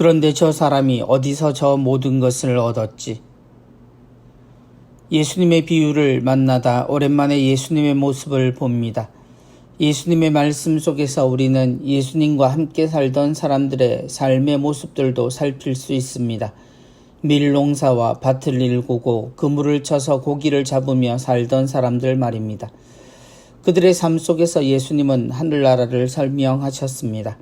그런데 저 사람이 어디서 저 모든 것을 얻었지? 예수님의 비유를 만나다 오랜만에 예수님의 모습을 봅니다. 예수님의 말씀 속에서 우리는 예수님과 함께 살던 사람들의 삶의 모습들도 살필 수 있습니다. 밀농사와 밭을 일구고 그물을 쳐서 고기를 잡으며 살던 사람들 말입니다. 그들의 삶 속에서 예수님은 하늘나라를 설명하셨습니다.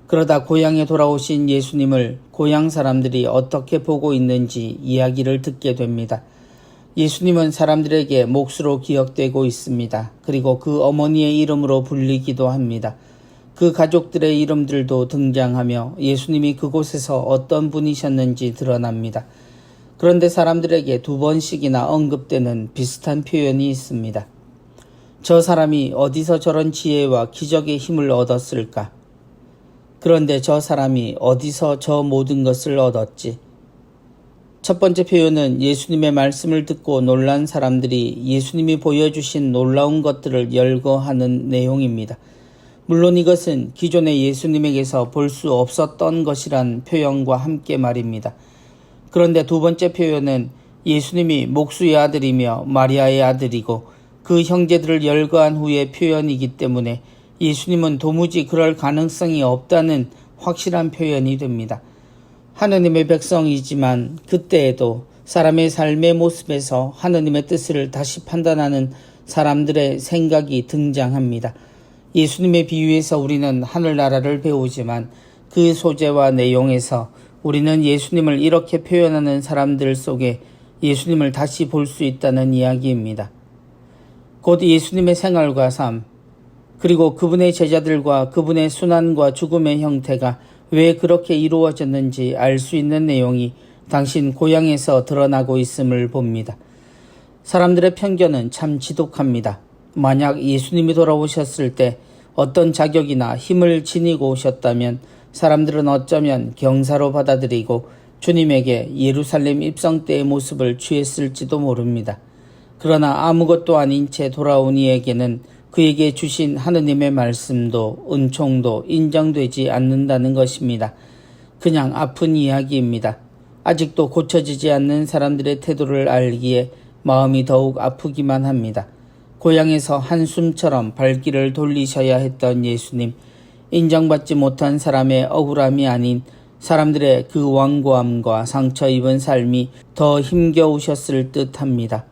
그러다 고향에 돌아오신 예수님을 고향 사람들이 어떻게 보고 있는지 이야기를 듣게 됩니다. 예수님은 사람들에게 몫으로 기억되고 있습니다. 그리고 그 어머니의 이름으로 불리기도 합니다. 그 가족들의 이름들도 등장하며 예수님이 그곳에서 어떤 분이셨는지 드러납니다. 그런데 사람들에게 2번씩이나 언급되는 비슷한 표현이 있습니다. 저 사람이 어디서 저런 지혜와 기적의 힘을 얻었을까? 그런데 저 사람이 어디서 저 모든 것을 얻었지? 첫 번째 표현은 예수님의 말씀을 듣고 놀란 사람들이 예수님이 보여주신 놀라운 것들을 열거하는 내용입니다. 물론 이것은 기존의 예수님에게서 볼 수 없었던 것이란 표현과 함께 말입니다. 그런데 두 번째 표현은 예수님이 목수의 아들이며 마리아의 아들이고 그 형제들을 열거한 후의 표현이기 때문에 예수님은 도무지 그럴 가능성이 없다는 확실한 표현이 됩니다. 하느님의 백성이지만 그때에도 사람의 삶의 모습에서 하느님의 뜻을 다시 판단하는 사람들의 생각이 등장합니다. 예수님의 비유에서 우리는 하늘나라를 배우지만 그 소재와 내용에서 우리는 예수님을 이렇게 표현하는 사람들 속에 예수님을 다시 볼 수 있다는 이야기입니다. 곧 예수님의 생활과 삶, 그리고 그분의 제자들과 그분의 순환과 죽음의 형태가 왜 그렇게 이루어졌는지 알 수 있는 내용이 당신 고향에서 드러나고 있음을 봅니다. 사람들의 편견은 참 지독합니다. 만약 예수님이 돌아오셨을 때 어떤 자격이나 힘을 지니고 오셨다면 사람들은 어쩌면 경사로 받아들이고 주님에게 예루살렘 입성 때의 모습을 취했을지도 모릅니다. 그러나 아무것도 아닌 채 돌아온 이에게는 그에게 주신 하느님의 말씀도 은총도 인정되지 않는다는 것입니다. 그냥 아픈 이야기입니다. 아직도 고쳐지지 않는 사람들의 태도를 알기에 마음이 더욱 아프기만 합니다. 고향에서 한숨처럼 발길을 돌리셔야 했던 예수님, 인정받지 못한 사람의 억울함이 아닌 사람들의 그 완고함과 상처 입은 삶이 더 힘겨우셨을 듯합니다.